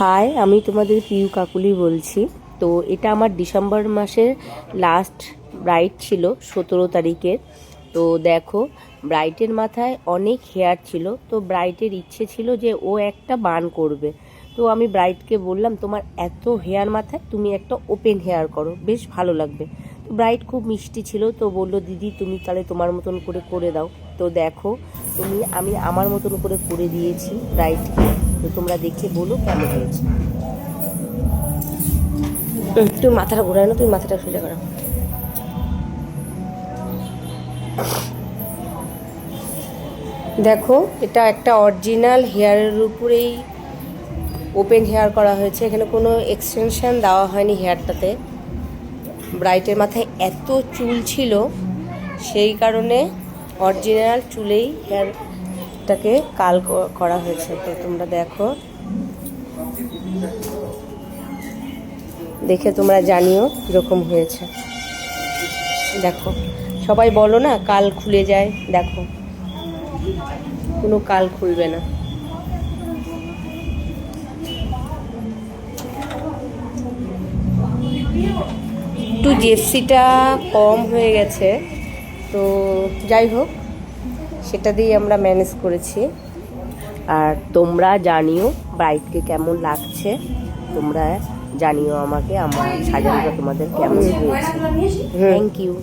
High, আমি তোমাদের পিউ কাকুলি বলছি। তো এটা আমার ডিসেম্বর মাসের লাস্ট ব্রাইড ছিল, 17 তারিখের। তো দেখো, ব্রাইডের মাথায় অনেক হেয়ার ছিল। তো ব্রাইডের ইচ্ছে ছিল যে ও একটা বান করবে। তো আমি ব্রাইডকে বললাম, তোমার এত হেয়ার মাথায়, তুমি একটা ওপেন হেয়ার করো, বেশ ভালো লাগবে। তো ব্রাইড খুব মিষ্টি ছিল, তো বললো, দিদি তুমি তাহলে তোমার মতন করে করে দাও। তো দেখো, আমি আমার মতন করে দিয়েছি ব্রাইডকে। তো তোমরা দেখে বলো কেমন হয়েছে। তুমি মাথাটা ঘোরায় না, তুমি মাথাটা সোজা করো। দেখো, এটা একটা অরিজিনাল হেয়ারের উপরেই ওপেন হেয়ার করা হয়েছে। এখানে কোনো এক্সটেনশন দেওয়া হয়নি হেয়ারটাতে। ব্রাইডের মাথায় এত চুল ছিল, সেই কারণে অরিজিনাল চুলেই হেয়ারটাকে কাল করা হয়েছে। তো তোমরা দেখো, দেখে তোমরা জানিও কীরকম হয়েছে। দেখো, সবাই বলো না কাল খুলে যায়, দেখো কোনো কাল খুলবে না। একটু জেপসিটা কম হয়ে গেছে, তো যাই হোক, সেটা দিয়ে আমরা ম্যানেজ করেছি। আর তোমরা জানিও ব্রাইডকে কেমন লাগছে, তোমরা জানিও আমাকে, আমার সাজানোটা তোমাদের কেমন হয়েছে। Thank you.